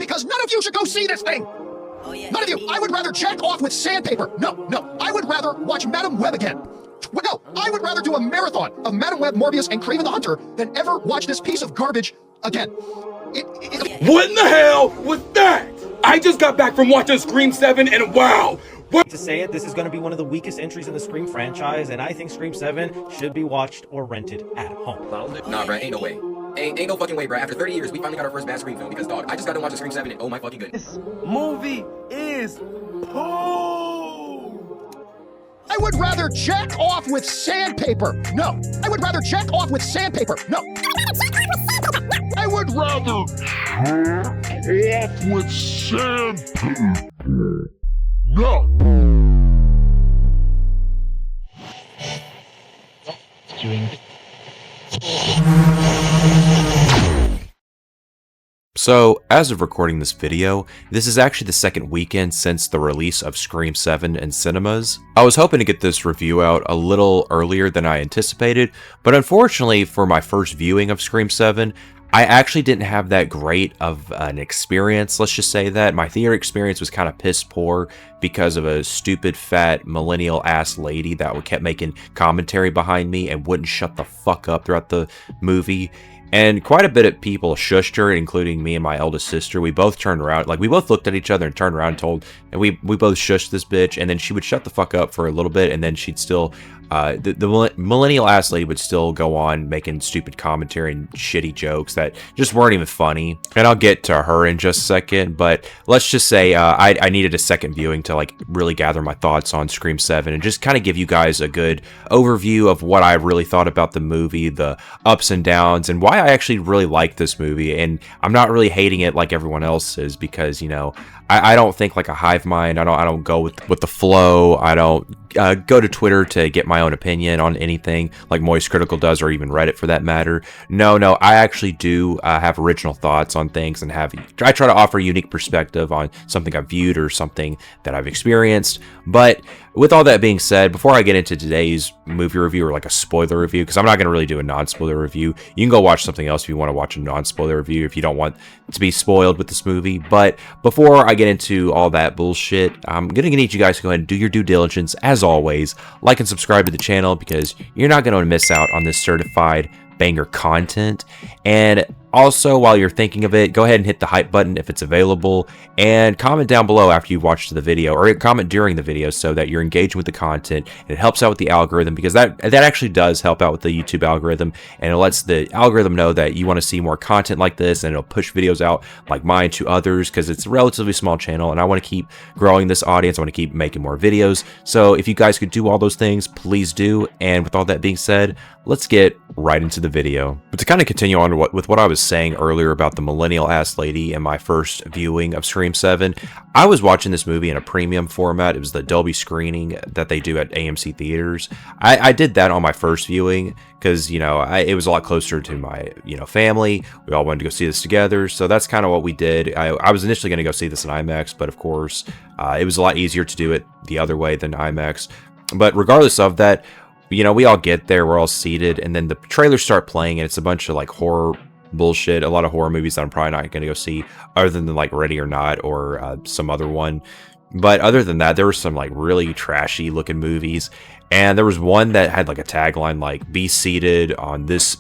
because none of you should go see this thing. Oh, yeah. None of you. I would rather jack off with sandpaper. No. I would rather watch Madam Web again. No, I would rather do a marathon of Madam Web, Morbius, and Kraven the Hunter than ever watch this piece of garbage again. What in the hell was that? I just got back from watching Scream 7 and wow! To say it, this is going to be one of the weakest entries in the Scream franchise, and I think Scream 7 should be watched or rented at home. Nah, bruh, ain't no way. Ain't no fucking way, bruh. After 30 years, we finally got our first bad Scream film because, dog, I just got done watching Scream 7 and oh my fucking goodness. This movie is I would rather jack off with sandpaper. No. I would rather jack off with sandpaper. No. I would rather jack off with sandpaper. No. So, as of recording this video, this is actually the second weekend since the release of Scream 7 in cinemas. I was hoping to get this review out a little earlier than I anticipated, but unfortunately for my first viewing of Scream 7, I actually didn't have that great of an experience, let's just say that. My theater experience was kind of piss poor because of a stupid, fat, millennial-ass lady that kept making commentary behind me and wouldn't shut the fuck up throughout the movie. And quite a bit of people shushed her, including me and my eldest sister. We both turned around, like we both looked at each other and turned around and we both shushed this bitch, and then she would shut the fuck up for a little bit, and then she'd still, the millennial ass lady would still go on making stupid commentary and shitty jokes that just weren't even funny. And I'll get to her in just a second, but let's just say I needed a second viewing to like really gather my thoughts on Scream 7 and just kind of give you guys a good overview of what I really thought about the movie, the ups and downs, and why I actually really like this movie. And I'm not really hating it like everyone else is because, you know, I don't think like a hive mind. I don't go with the flow. I don't go to Twitter to get my own opinion on anything like Moist Critical does, or even Reddit for that matter. No, I actually do have original thoughts on things and I try to offer a unique perspective on something I've viewed or something that I've experienced. But with all that being said, before I get into today's movie review or like a spoiler review, because I'm not going to really do a non-spoiler review. You can go watch something else if you want to watch a non-spoiler review if you don't want to be spoiled with this movie. But before I get into all that bullshit, I'm going to need you guys to go ahead and do your due diligence. As always, like and subscribe to the channel because you're not going to miss out on this certified banger content. And also, while you're thinking of it, go ahead and hit the hype button if it's available, and comment down below after you've watched the video, or comment during the video so that you're engaging with the content. And it helps out with the algorithm because that actually does help out with the YouTube algorithm, and it lets the algorithm know that you want to see more content like this, and it'll push videos out like mine to others because it's a relatively small channel and I want to keep growing this audience. I want to keep making more videos. So if you guys could do all those things, please do. And with all that being said, let's get right into the video. But to kind of continue on with what I was saying earlier about the millennial ass lady in my first viewing of Scream 7, I was watching this movie in a premium format. It was the Dolby screening that they do at AMC theaters. I did that on my first viewing because, you know, it was a lot closer to my, you know, family. We all wanted to go see this together, so that's kind of what we did. I was initially going to go see this in IMAX, but of course, it was a lot easier to do it the other way than IMAX. But regardless of that, you know, we all get there, we're all seated, and then the trailers start playing, and it's a bunch of like horror bullshit, a lot of horror movies that I'm probably not going to go see other than like Ready or Not or some other one. But other than that, there were some like really trashy looking movies, and there was one that had like a tagline like "Be seated on this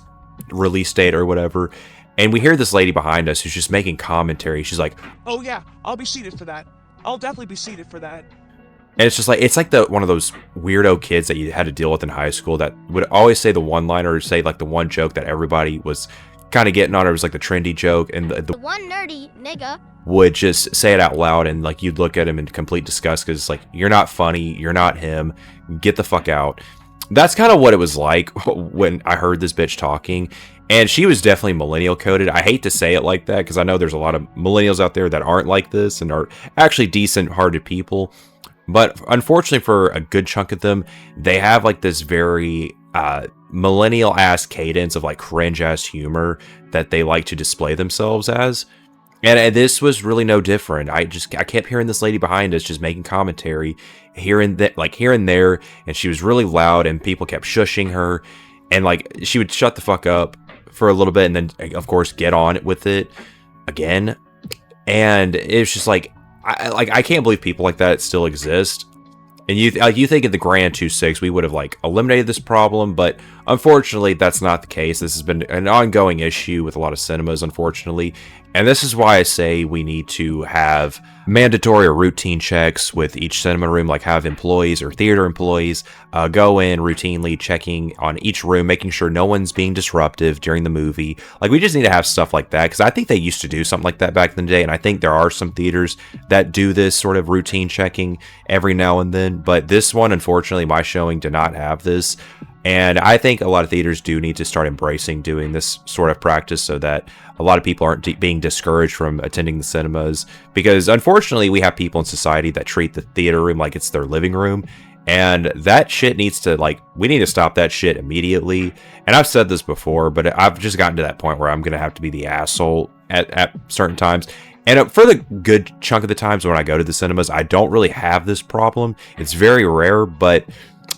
release date" or whatever. And we hear this lady behind us who's just making commentary. She's like, "Oh yeah, I'll be seated for that. I'll definitely be seated for that." And it's just like, it's like one of those weirdo kids that you had to deal with in high school that would always say the one-liner or say like the one joke that everybody was kind of getting on. It was like the trendy joke, and the one nerdy nigga would just say it out loud, and like you'd look at him in complete disgust because it's like, you're not funny, you're not him, get the fuck out. That's kind of what it was like when I heard this bitch talking. And she was definitely millennial coded. I hate to say it like that because I know there's a lot of millennials out there that aren't like this and are actually decent hearted people. But unfortunately for a good chunk of them, they have like this very millennial ass cadence of like cringe ass humor that they like to display themselves as. And this was really no different. I kept hearing this lady behind us just making commentary here and there, and she was really loud, and people kept shushing her, and like she would shut the fuck up for a little bit, and then of course get on with it again. And it's just like I can't believe people like that still exist. And you think in the grand 2.6 we would have like eliminated this problem, but unfortunately that's not the case. This has been an ongoing issue with a lot of cinemas, unfortunately. And this is why I say we need to have mandatory or routine checks with each cinema room, like have employees or theater employees go in routinely checking on each room, making sure no one's being disruptive during the movie. Like, we just need to have stuff like that, because I think they used to do something like that back in the day, and I think there are some theaters that do this sort of routine checking every now and then, but this one, unfortunately, my showing did not have this. And I think a lot of theaters do need to start embracing doing this sort of practice so that a lot of people aren't being discouraged from attending the cinemas. Because unfortunately, we have people in society that treat the theater room like it's their living room. And that shit needs to, like, we need to stop that shit immediately. And I've said this before, but I've just gotten to that point where I'm going to have to be the asshole at certain times. And for the good chunk of the times when I go to the cinemas, I don't really have this problem. It's very rare, but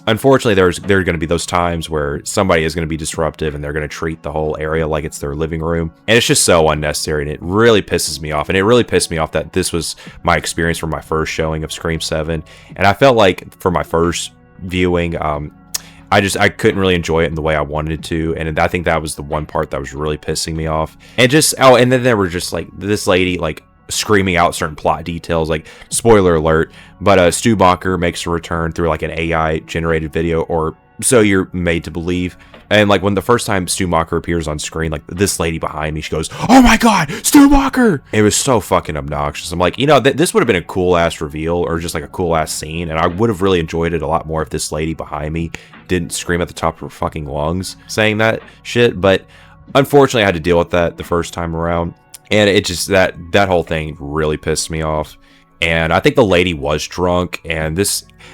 unfortunately, there are going to be those times where somebody is going to be disruptive and they're going to treat the whole area like it's their living room. And it's just so unnecessary, and it really pisses me off. And it really pissed me off that this was my experience from my first showing of Scream 7. And I felt like for my first viewing, I couldn't really enjoy it in the way I wanted to, and I think that was the one part that was really pissing me off. And and then there were just like this lady like screaming out certain plot details, like, spoiler alert, but Stubacher makes a return through like an AI generated video, or so you're made to believe. And like when the first time Stubacher appears on screen, like this lady behind me, she goes, "Oh my god, Stubacher!" It was so fucking obnoxious. I'm like, this would have been a cool ass reveal, or just like a cool ass scene, and I would have really enjoyed it a lot more if this lady behind me didn't scream at the top of her fucking lungs saying that shit. But unfortunately, I had to deal with that the first time around. And it just, that whole thing really pissed me off. And I think the lady was drunk, and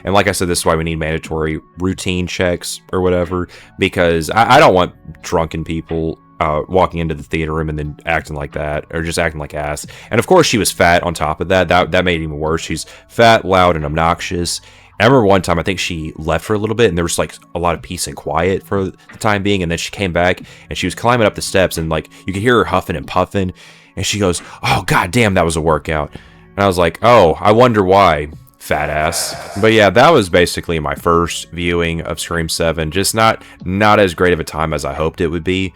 like I said, this is why we need mandatory routine checks or whatever, because I don't want drunken people walking into the theater room and then acting like that, or just acting like ass. And of course, she was fat on top of that. That made it even worse. She's fat, loud, and obnoxious. I remember one time, I think she left for a little bit, and there was like a lot of peace and quiet for the time being, and then she came back, and she was climbing up the steps, and like you could hear her huffing and puffing. And she goes, "Oh, god damn, that was a workout." And I was like, "Oh, I wonder why, fat ass." But yeah, that was basically my first viewing of Scream 7. Just not as great of a time as I hoped it would be.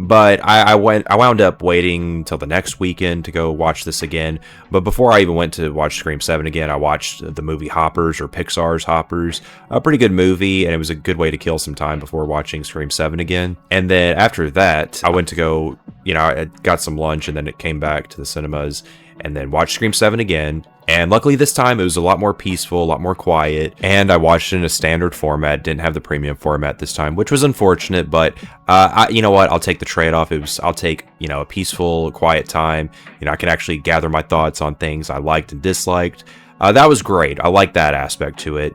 But I wound up waiting till the next weekend to go watch this again. But before I even went to watch Scream 7 again, I watched the movie Hoppers, or Pixar's Hoppers. A pretty good movie, and it was a good way to kill some time before watching Scream 7 again. And then after that, I went to go, I got some lunch, and then it came back to the cinemas, and then watched Scream 7 again. And luckily this time it was a lot more peaceful, a lot more quiet, and I watched it in a standard format, didn't have the premium format this time, which was unfortunate, but you know what, I'll take the trade-off. I'll take, a peaceful, quiet time. I can actually gather my thoughts on things I liked and disliked. That was great. I like that aspect to it.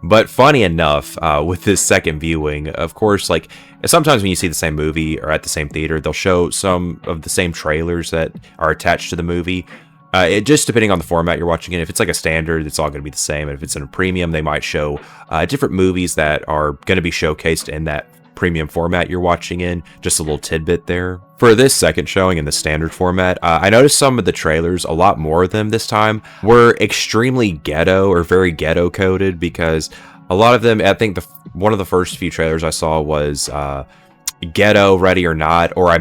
But funny enough, with this second viewing, of course, like, sometimes when you see the same movie or at the same theater, they'll show some of the same trailers that are attached to the movie. It just depending on the format you're watching it. If it's like a standard, it's all going to be the same. And if it's in a premium, they might show different movies that are going to be showcased in that premium format you're watching in. Just a little tidbit there. For this second showing in the standard format, I noticed some of the trailers, a lot more of them this time, were extremely ghetto, or very ghetto coded, because a lot of them, I think one of the first few trailers I saw was Ghetto, Ready or Not, or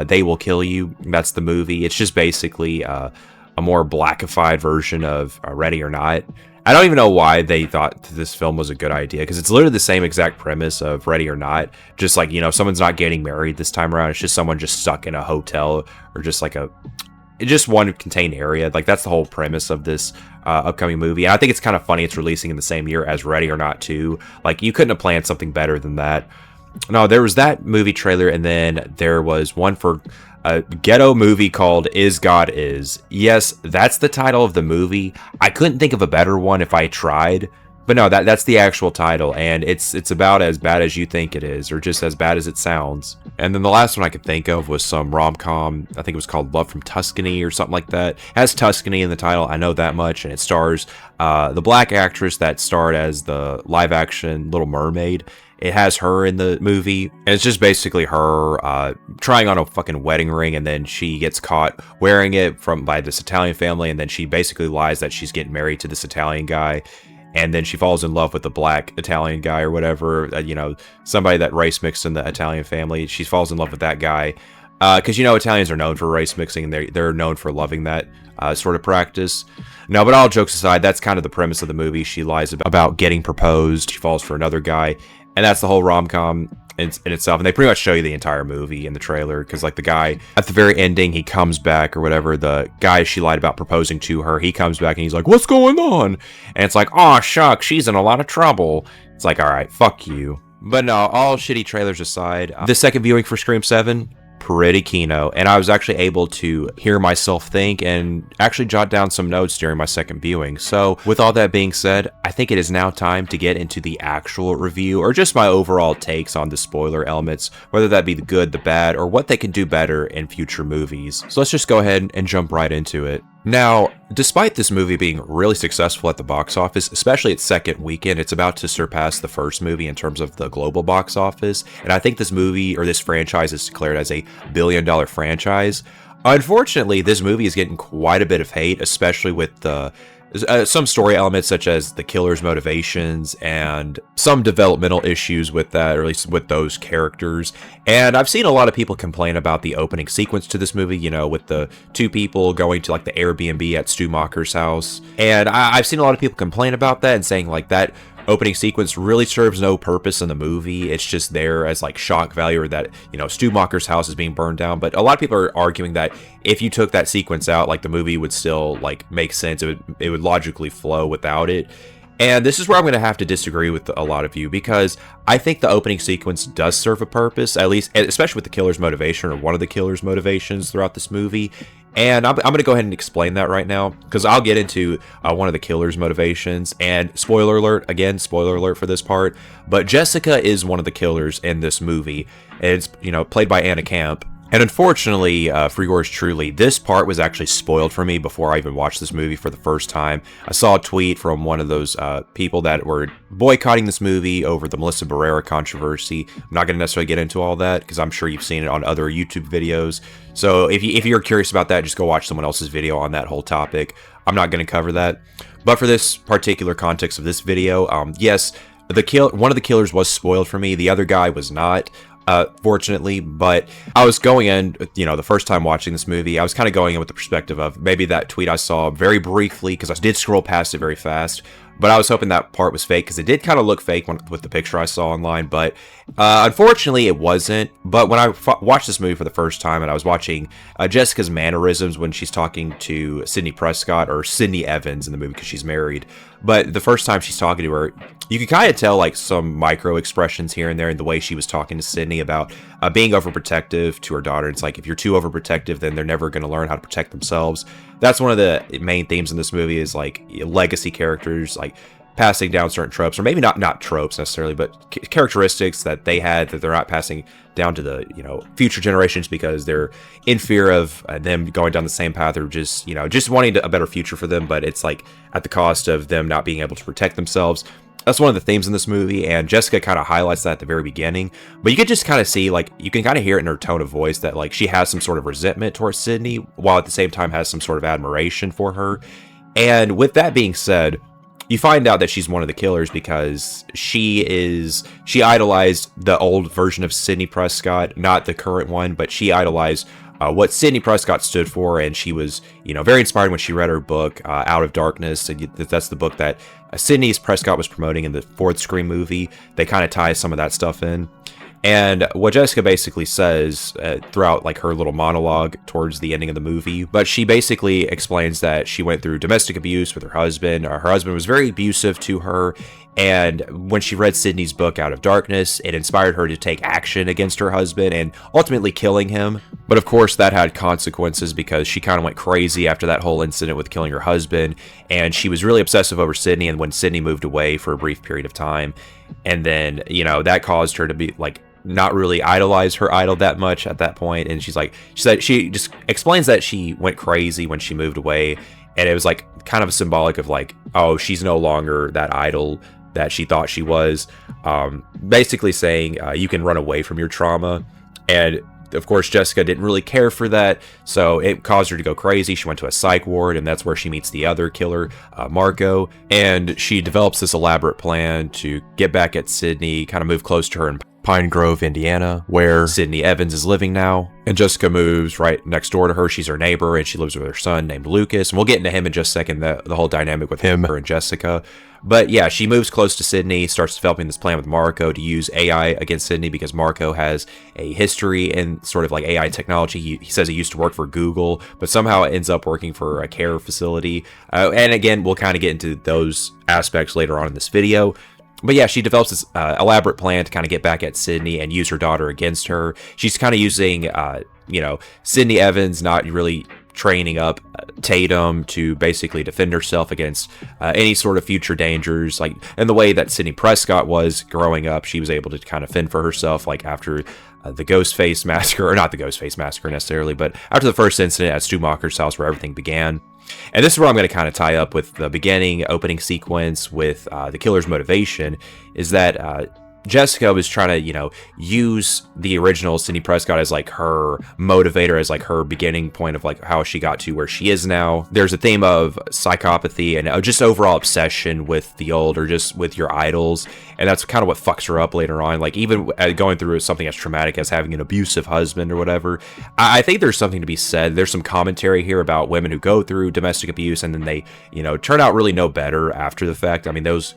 They Will Kill You. That's the movie. It's just basically a more blackified version of Ready or Not. I don't even know why they thought this film was a good idea, because it's literally the same exact premise of Ready or Not. Just like, someone's not getting married this time around. It's just someone just stuck in a hotel, or just like just one contained area. Like, that's the whole premise of this upcoming movie. And I think it's kind of funny it's releasing in the same year as Ready or Not 2. Like, you couldn't have planned something better than that. No, there was that movie trailer, and then there was one for a ghetto movie called Is God Is. Yes, that's the title of the movie. I couldn't think of a better one if I tried. But no, that's the actual title, and it's about as bad as you think it is, or just as bad as it sounds. And then the last one I could think of was some rom-com. I think it was called Love from Tuscany or something like that. It has Tuscany in the title, I know that much, and it stars the black actress that starred as the live-action Little Mermaid. It has her in the movie, and it's just basically her trying on a fucking wedding ring, and then she gets caught wearing it by this Italian family, and then she basically lies that she's getting married to this Italian guy, and then she falls in love with the black Italian guy or whatever, somebody that race mixed in the Italian family. She falls in love with that guy, because Italians are known for race mixing, and they're known for loving that sort of practice. No, but all jokes aside, that's kind of the premise of the movie. She lies about getting proposed, she falls for another guy, and that's the whole rom-com in itself. And they pretty much show you the entire movie in the trailer, because like the guy at the very ending, he comes back or whatever, the guy she lied about proposing to her, he comes back and he's like, what's going on? And it's like, oh shucks, she's in a lot of trouble. It's like, all right, fuck you. But no, all shitty trailers aside, the second viewing for Scream 7, pretty keynote, and I was actually able to hear myself think and actually jot down some notes during my second viewing. So with all that being said, I think it is now time to get into the actual review, or just my overall takes on the spoiler elements, whether that be the good, the bad, or what they can do better in future movies. So let's just go ahead and jump right into it. Now, despite this movie being really successful at the box office, especially its second weekend, it's about to surpass the first movie in terms of the global box office. And I think this movie, or this franchise, is declared as a billion-dollar franchise. Unfortunately, this movie is getting quite a bit of hate, especially with some story elements such as the killer's motivations and some developmental issues with that, or at least with those characters. And I've seen a lot of people complain about the opening sequence to this movie, with the two people going to like the Airbnb at Stu Macher's house. And I've seen a lot of people complain about that and saying like that opening sequence really serves no purpose in the movie. It's just there as like shock value, or that, Stu Macher's house is being burned down. But a lot of people are arguing that if you took that sequence out, like the movie would still like make sense. It would logically flow without it. And this is where I'm going to have to disagree with a lot of you, because I think the opening sequence does serve a purpose, at least, especially with the killer's motivation, or one of the killer's motivations throughout this movie. And I'm going to go ahead and explain that right now, because I'll get into one of the killer's motivations. And spoiler alert, again, spoiler alert for this part, but Jessica is one of the killers in this movie. It's, played by Anna Camp. And unfortunately, for yours truly, this part was actually spoiled for me before I even watched this movie for the first time. I saw a tweet from one of those people that were boycotting this movie over the Melissa Barrera controversy. I'm not going to necessarily get into all that, because I'm sure you've seen it on other YouTube videos. So if you're curious about that, just go watch someone else's video on that whole topic. I'm not going to cover that. But for this particular context of this video, yes, one of the killers was spoiled for me. The other guy was not. Fortunately, but I was going in, the first time watching this movie, I was kind of going in with the perspective of maybe that tweet I saw very briefly, because I did scroll past it very fast, but I was hoping that part was fake, because it did kind of look fake with the picture I saw online, but unfortunately it wasn't. But when I watched this movie for the first time, and I was watching Jessica's mannerisms when she's talking to Sidney Prescott, or Sydney Evans in the movie, because she's married, but the first time she's talking to her, you can kind of tell like some micro expressions here and there in the way she was talking to Sydney about being overprotective to her daughter. It's like, if you're too overprotective, then they're never going to learn how to protect themselves. That's one of the main themes in this movie, is like legacy characters, like passing down certain tropes, or maybe not tropes necessarily, but characteristics that they had that they're not passing down to the future generations, because they're in fear of them going down the same path, or just wanting a better future for them, but it's like at the cost of them not being able to protect themselves. That's one of the themes in this movie, and Jessica kind of highlights that at the very beginning. But you can just kind of see, like, you can kind of hear it in her tone of voice that, like, she has some sort of resentment towards Sydney, while at the same time has some sort of admiration for her. And with that being said, you find out that she's one of the killers because she idolized the old version of Sidney Prescott, not the current one, but she idolized what Sidney Prescott stood for, and she was, very inspired when she read her book, Out of Darkness. And that's the book that Sidney Prescott was promoting in the fourth Scream movie. They kind of tie some of that stuff in. And what Jessica basically says throughout like her little monologue towards the ending of the movie, but she basically explains that she went through domestic abuse with her husband. Her husband was very abusive to her, and when she read Sydney's book Out of Darkness, it inspired her to take action against her husband and ultimately killing him. But of course that had consequences, because she kind of went crazy after that whole incident with killing her husband, and she was really obsessive over Sydney. And when Sydney moved away for a brief period of time, and then that caused her to be like not really idolize her idol that much at that point. And she just explains that she went crazy when she moved away, and it was like kind of symbolic of like, oh, she's no longer that idol that she thought she was, basically saying you can run away from your trauma. And of course, Jessica didn't really care for that, so it caused her to go crazy. She went to a psych ward, and that's where she meets the other killer, Marco, and she develops this elaborate plan to get back at Sydney, kind of move close to her in Pine Grove, Indiana, where Sydney Evans is living now. And Jessica moves right next door to her. She's her neighbor, and she lives with her son named Lucas. And we'll get into him in just a second, the whole dynamic with him, her, and Jessica. But yeah, she moves close to Sydney, starts developing this plan with Marco to use AI against Sydney because Marco has a history in sort of like AI technology. He says he used to work for Google, but somehow ends up working for a care facility. And again, we'll kind of get into those aspects later on in this video. But yeah, she develops this elaborate plan to kind of get back at Sydney and use her daughter against her. She's kind of using, Sydney Evans not really training up Tatum to basically defend herself against any sort of future dangers. Like in the way that Sydney Prescott was growing up, she was able to kind of fend for herself, like after the Ghostface massacre, or not the Ghostface massacre necessarily, but after the first incident at Stu Macher's house where everything began. And this is where I'm going to kind of tie up with the opening sequence with the killer's motivation, is that Jessica was trying to, use the original Sydney Prescott as like her motivator, as like her beginning point of like how she got to where she is now. There's a theme of psychopathy and just overall obsession with the old, or just with your idols. And that's kind of what fucks her up later on. Like even going through something as traumatic as having an abusive husband or whatever. I think there's something to be said. There's some commentary here about women who go through domestic abuse and then they, turn out really no better after the fact. I mean, those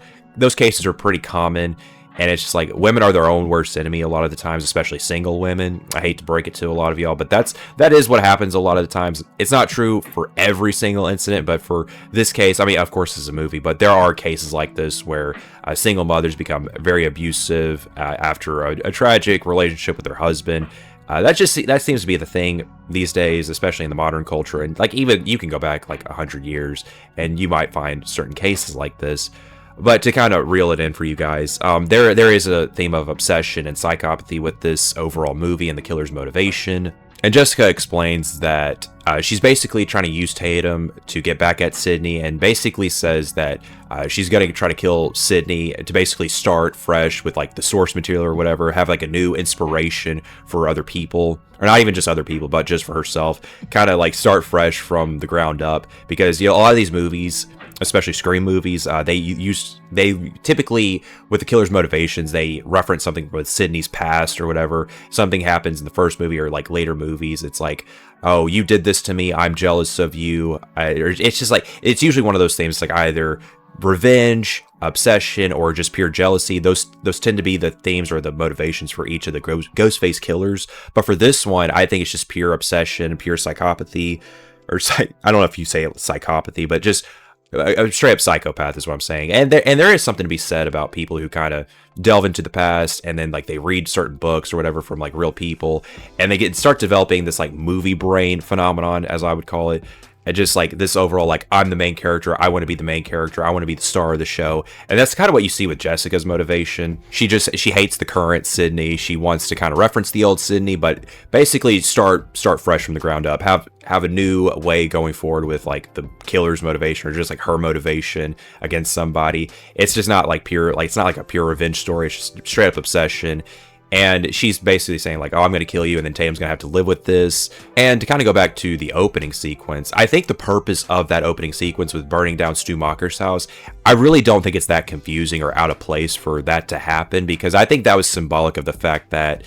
cases are pretty common. And it's just like women are their own worst enemy a lot of the times, especially single women. I hate to break it to a lot of y'all, but that is what happens a lot of the times. It's not true for every single incident, but for this case, I mean, of course, it's a movie, but there are cases like this where single mothers become very abusive after a tragic relationship with their husband. That seems to be the thing these days, especially in the modern culture. And like even you can go back like 100 years and you might find certain cases like this. But to kind of reel it in for you guys, there is a theme of obsession and psychopathy with this overall movie and the killer's motivation. And Jessica explains that she's basically trying to use Tatum to get back at Sydney, and basically says that she's going to try to kill Sydney to basically start fresh with like the source material or whatever, have like a new inspiration for other people, or not even just other people, but just for herself, kind of like start fresh from the ground up. Because a lot of these movies, especially Scream movies, they typically, with the killer's motivations, they reference something with Sydney's past or whatever. Something happens in the first movie or like later movies. It's like, oh, you did this to me, I'm jealous of you. It's just like, it's usually one of those things, like either revenge, obsession, or just pure jealousy. Those tend to be the themes or the motivations for each of the Ghostface killers. But for this one, I think it's just pure obsession, pure psychopathy, or I don't know if you say psychopathy, but just a straight up psychopath is what I'm saying. And there is something to be said about people who kind of delve into the past and then like they read certain books or whatever from like real people, and they start developing this like movie brain phenomenon, as I would call it. And just like this overall, like, I'm the main character, I want to be the main character, I want to be the star of the show. And that's kind of what you see with Jessica's motivation. She hates the current Sydney. She wants to kind of reference the old Sydney, but basically start fresh from the ground up, have a new way going forward with like the killer's motivation, or just like her motivation against somebody. It's just not like pure, like it's not like a pure revenge story. It's just straight up obsession. And she's basically saying like, oh, I'm going to kill you, and then Tatum's going to have to live with this. And to kind of go back to the opening sequence, I think the purpose of that opening sequence with burning down Stu Macher's house, I really don't think it's that confusing or out of place for that to happen, because I think that was symbolic of the fact that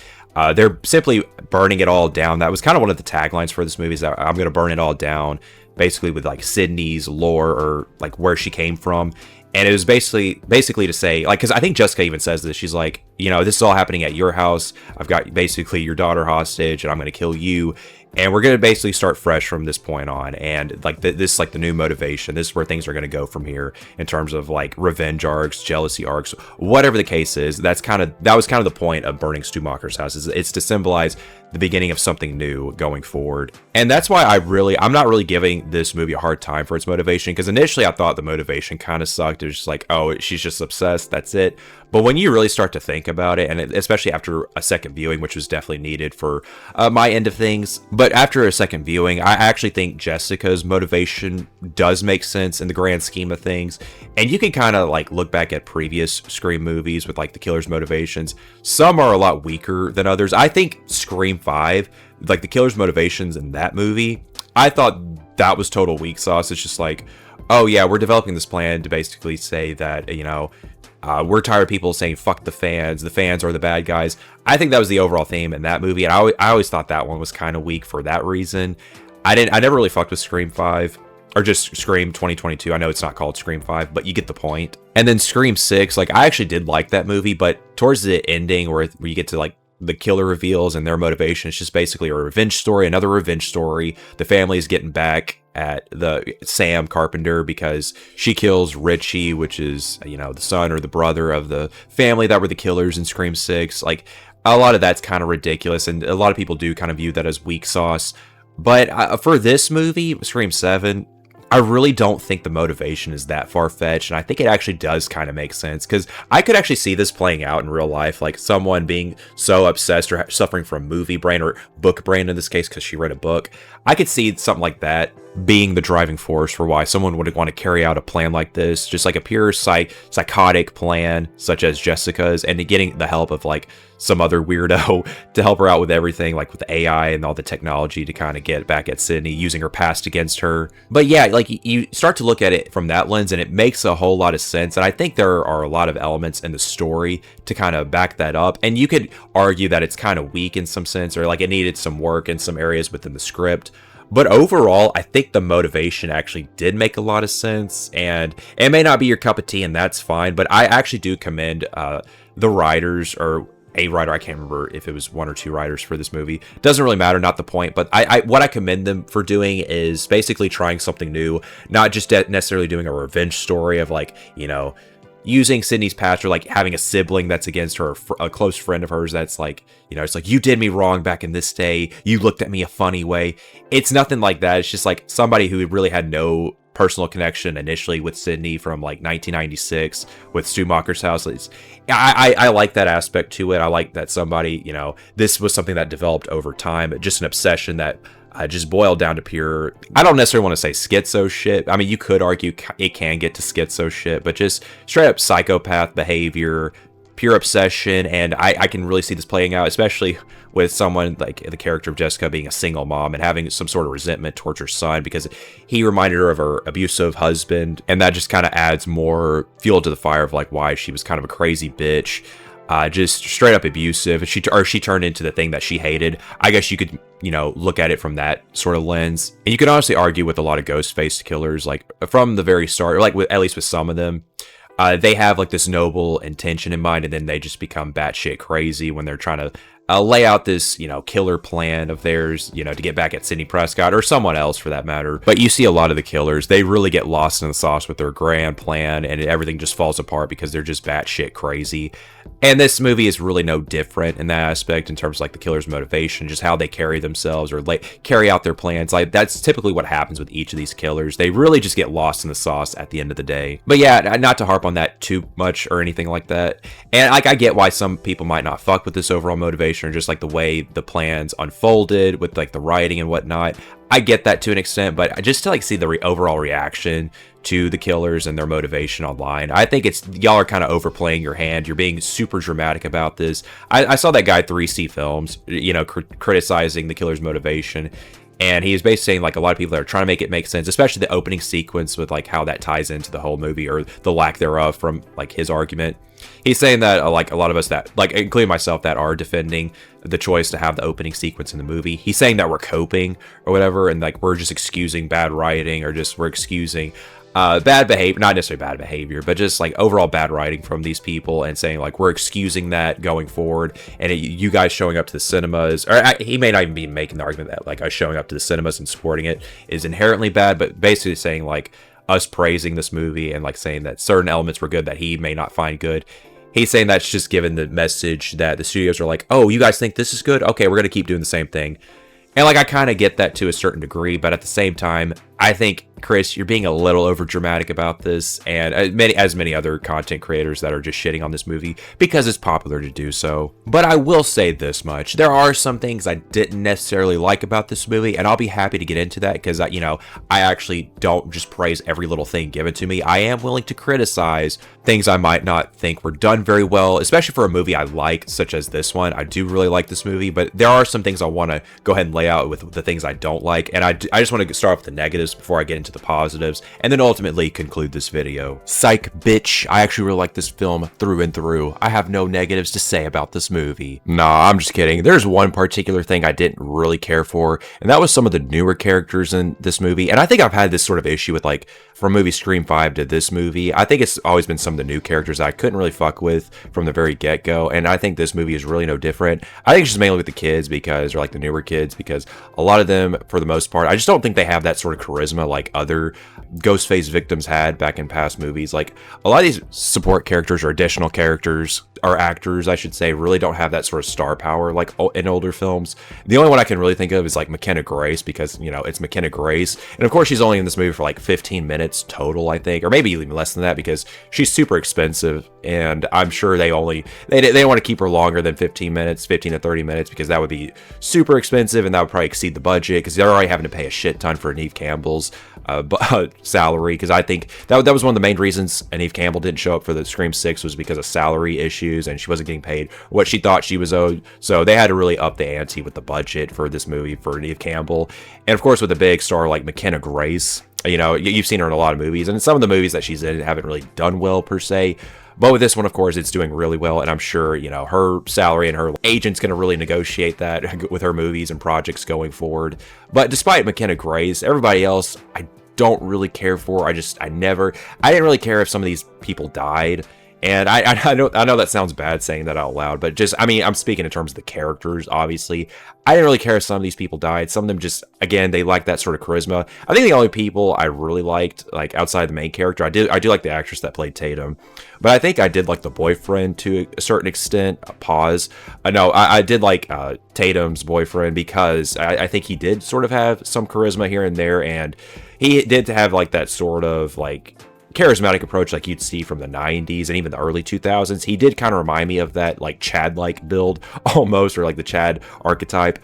they're simply burning it all down. That was kind of one of the taglines for this movie, is that I'm going to burn it all down, basically with like Sydney's lore, or like where she came from. And it was basically to say, like, because I think Jessica even says this. She's like, this is all happening at your house. I've got basically your daughter hostage, and I'm going to kill you. And we're going to basically start fresh from this point on. And like this is like the new motivation. This is where things are going to go from here in terms of like revenge arcs, jealousy arcs, whatever the case is. That was kind of the point of burning Stu Macher's house. It's to symbolize the beginning of something new going forward. And that's why I'm not really giving this movie a hard time for its motivation, because initially I thought the motivation kind of sucked. It was just like, oh, she's just obsessed, that's it. But when you really start to think about it, and especially after a second viewing, which was definitely needed for my end of things, but after a second viewing, I actually think Jessica's motivation does make sense in the grand scheme of things. And you can kind of like look back at previous Scream movies with like the killer's motivations. Some are a lot weaker than others. I think Scream 5, like the killer's motivations in that movie, I thought that was total weak sauce. It's just like, oh yeah, we're developing this plan to basically say that, you know, we're tired of people saying fuck the fans are the bad guys. I think that was the overall theme in that movie, and I always thought that one was kind of weak for that reason. I never really fucked with Scream 5, or just Scream 2022. I know it's not called Scream 5, but you get the point. And then Scream 6, like I actually did like that movie, but towards the ending where you get to like the killer reveals and their motivation, it's just basically a revenge story, another revenge story. The family is getting back at the Sam Carpenter because she kills Richie, which is, you know, the son or the brother of the family that were the killers in Scream 6. Like, a lot of that's kind of ridiculous, and a lot of people do kind of view that as weak sauce. But for this movie, Scream 7, I really don't think the motivation is that far-fetched, and I think it actually does kind of make sense, because I could actually see this playing out in real life, like someone being so obsessed or suffering from movie brain, or book brain in this case, because she read a book. I could see something like that being the driving force for why someone would want to carry out a plan like this, just like a pure psychotic plan, such as Jessica's, and getting the help of like some other weirdo to help her out with everything, like with the AI and all the technology to kind of get back at Sydney, using her past against her. But yeah, like you start to look at it from that lens, and it makes a whole lot of sense. And I think there are a lot of elements in the story to kind of back that up. And you could argue that it's kind of weak in some sense, or like it needed some work in some areas within the script. But overall, I think the motivation actually did make a lot of sense, and it may not be your cup of tea, and that's fine. But I actually do commend the writers, or a writer, I can't remember if it was one or two writers for this movie. Doesn't really matter, not the point. But what I commend them for doing is basically trying something new, not just necessarily doing a revenge story of like, you know, using Sydney's past, or like having a sibling that's against her, a close friend of hers that's like, you know, it's like, you did me wrong back in this day, you looked at me a funny way. It's nothing like that. It's just like somebody who really had no personal connection initially with Sydney from like 1996 with Stu Macher's house. I like that aspect to it. I like that somebody, you know, this was something that developed over time, just an obsession that just boiled down to pure, I don't necessarily want to say schizo shit. I mean, you could argue it can get to schizo shit, but just straight up psychopath behavior, pure obsession. And I can really see this playing out, especially with someone like the character of Jessica being a single mom and having some sort of resentment towards her son because he reminded her of her abusive husband. And that just kind of adds more fuel to the fire of like why she was kind of a crazy bitch. Just straight up abusive. She turned into the thing that she hated. I guess you could, you know, look at it from that sort of lens. And you could honestly argue with a lot of ghost-faced killers, like from the very start, or like at least with some of them, they have like this noble intention in mind, and then they just become batshit crazy when they're trying to lay out this, you know, killer plan of theirs, you know, to get back at Sidney Prescott or someone else for that matter. But you see a lot of the killers, they really get lost in the sauce with their grand plan, and everything just falls apart because they're just batshit crazy. And this movie is really no different in that aspect in terms of like the killer's motivation, just how they carry themselves or like carry out their plans. Like that's typically what happens with each of these killers. They really just get lost in the sauce at the end of the day. But yeah, not to harp on that too much or anything like that. And like I get why some people might not fuck with this overall motivation or just like the way the plans unfolded with like the writing and whatnot. I get that to an extent, but just to like see the overall reaction to the killers and their motivation online, I think it's y'all are kind of overplaying your hand. You're being super dramatic about this. I saw that guy 3C Films, you know, criticizing the killer's motivation, and he was basically saying like a lot of people are trying to make it make sense, especially the opening sequence with like how that ties into the whole movie or the lack thereof from like his argument. He's saying that like a lot of us that like including myself that are defending the choice to have the opening sequence in the movie, he's saying that we're coping or whatever, and like we're just excusing bad writing or just we're excusing bad behavior, not necessarily bad behavior, but just like overall bad writing from these people, and saying like we're excusing that going forward, and you guys showing up to the cinemas, or he may not even be making the argument that like us showing up to the cinemas and supporting it is inherently bad, but basically saying like us praising this movie and like saying that certain elements were good that he may not find good. He's saying that's just given the message that the studios are like, oh, you guys think this is good? Okay, we're going to keep doing the same thing. And like, I kind of get that to a certain degree, but at the same time, I think, Chris, you're being a little over dramatic about this, and as many other content creators that are just shitting on this movie because it's popular to do so. But I will say this much: there are some things I didn't necessarily like about this movie, and I'll be happy to get into that because I actually don't just praise every little thing given to me. I am willing to criticize things I might not think were done very well, especially for a movie I like, such as this one. I do really like this movie, but there are some things I want to go ahead and lay out with the things I don't like, and I just want to start off with the negatives before I get into the positives, and then ultimately conclude this video. Psych, bitch. I actually really like this film through and through. I have no negatives to say about this movie. Nah, I'm just kidding. There's one particular thing I didn't really care for, and that was some of the newer characters in this movie. And I think I've had this sort of issue with, like, from movie Scream 5 to this movie. I think it's always been some of the new characters I couldn't really fuck with from the very get-go, and I think this movie is really no different. I think it's just mainly with the kids or like the newer kids, because a lot of them, for the most part, I just don't think they have that sort of charisma like other Ghostface victims had back in past movies. Like, a lot of these support characters or additional characters, or actors, I should say, really don't have that sort of star power like in older films. The only one I can really think of is like McKenna Grace, because, it's McKenna Grace. And of course, she's only in this movie for like 15 minutes total, I think, or maybe even less than that, because she's super expensive. And I'm sure they don't want to keep her longer than 15 to 30 minutes, because that would be super expensive and that would probably exceed the budget, because they're already having to pay a shit ton for Neve Campbell's salary. Because I think that was one of the main reasons Neve Campbell didn't show up for the Scream 6 was because of salary issues, and she wasn't getting paid what she thought she was owed. So they had to really up the ante with the budget for this movie for Neve Campbell. And of course, with a big star like McKenna Grace, you've seen her in a lot of movies, and some of the movies that she's in haven't really done well per se. But with this one, of course, it's doing really well, and I'm sure, her salary and her agent's going to really negotiate that with her movies and projects going forward. But despite McKenna Grace, everybody else, I don't really care for. I didn't really care if some of these people died. And I know that sounds bad saying that out loud, but I'm speaking in terms of the characters, obviously. I didn't really care if some of these people died. Some of them just, again, they like that sort of charisma. I think the only people I really liked, like outside the main character, I do like the actress that played Tatum, but I think I did like the boyfriend to a certain extent. I did like Tatum's boyfriend, because I think he did sort of have some charisma here and there, and he did have like that sort of like charismatic approach like you'd see from the 90s and even the early 2000s. He did kind of remind me of that like Chad-like build almost, or like the Chad archetype.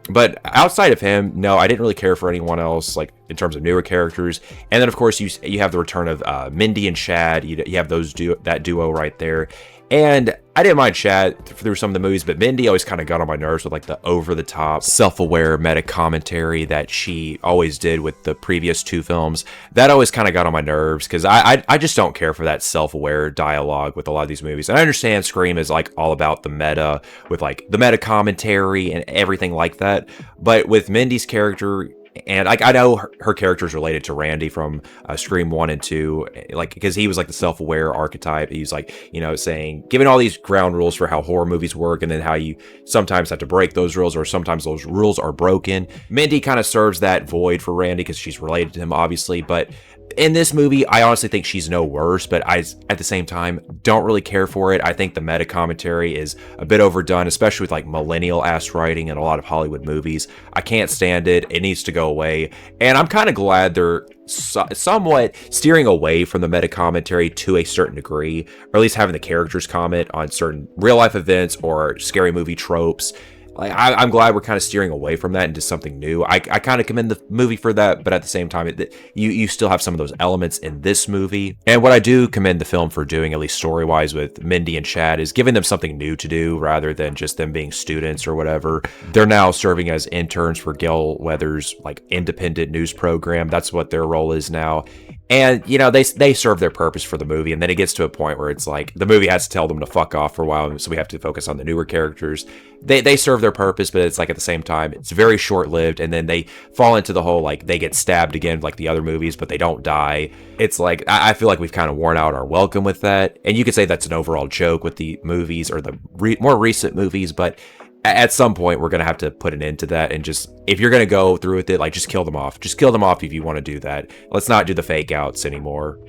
But outside of him, no, I didn't really care for anyone else, like in terms of newer characters. And then of course you have the return of Mindy and Chad. You have that duo right there. And I didn't mind Chad through some of the movies, but Mindy always kind of got on my nerves with like the over-the-top, self-aware meta commentary that she always did with the previous two films. That always kind of got on my nerves, because I just don't care for that self-aware dialogue with a lot of these movies. And I understand Scream is like all about the meta, with like the meta commentary and everything like that. But with Mindy's character, and I know her character is related to Randy from Scream 1 and 2, like, because he was like the self-aware archetype. He's like, saying, giving all these ground rules for how horror movies work, and then how you sometimes have to break those rules, or sometimes those rules are broken. Mindy kind of serves that void for Randy, because she's related to him, obviously. But in this movie, I honestly think she's no worse, but I, at the same time, don't really care for it. I think the meta commentary is a bit overdone, especially with like millennial-ass writing in a lot of Hollywood movies. I can't stand it. It needs to go away. And I'm kind of glad they're somewhat steering away from the meta commentary to a certain degree, or at least having the characters comment on certain real-life events or scary movie tropes. Like, I'm glad we're kind of steering away from that into something new. I kind of commend the movie for that, but at the same time, you still have some of those elements in this movie. And what I do commend the film for doing, at least story-wise, with Mindy and Chad, is giving them something new to do rather than just them being students or whatever. They're now serving as interns for Gail Weathers' like independent news program. That's what their role is now. And, they serve their purpose for the movie, and then it gets to a point where it's like, the movie has to tell them to fuck off for a while, so we have to focus on the newer characters. They serve their purpose, but it's like, at the same time, it's very short-lived, and then they fall into the whole, like, they get stabbed again, like the other movies, but they don't die. It's like, I feel like we've kind of worn out our welcome with that, and you could say that's an overall joke with the movies, or the more recent movies, but at some point, we're going to have to put an end to that, and just, if you're going to go through with it, like, just kill them off. Just kill them off if you want to do that. Let's not do the fake outs anymore.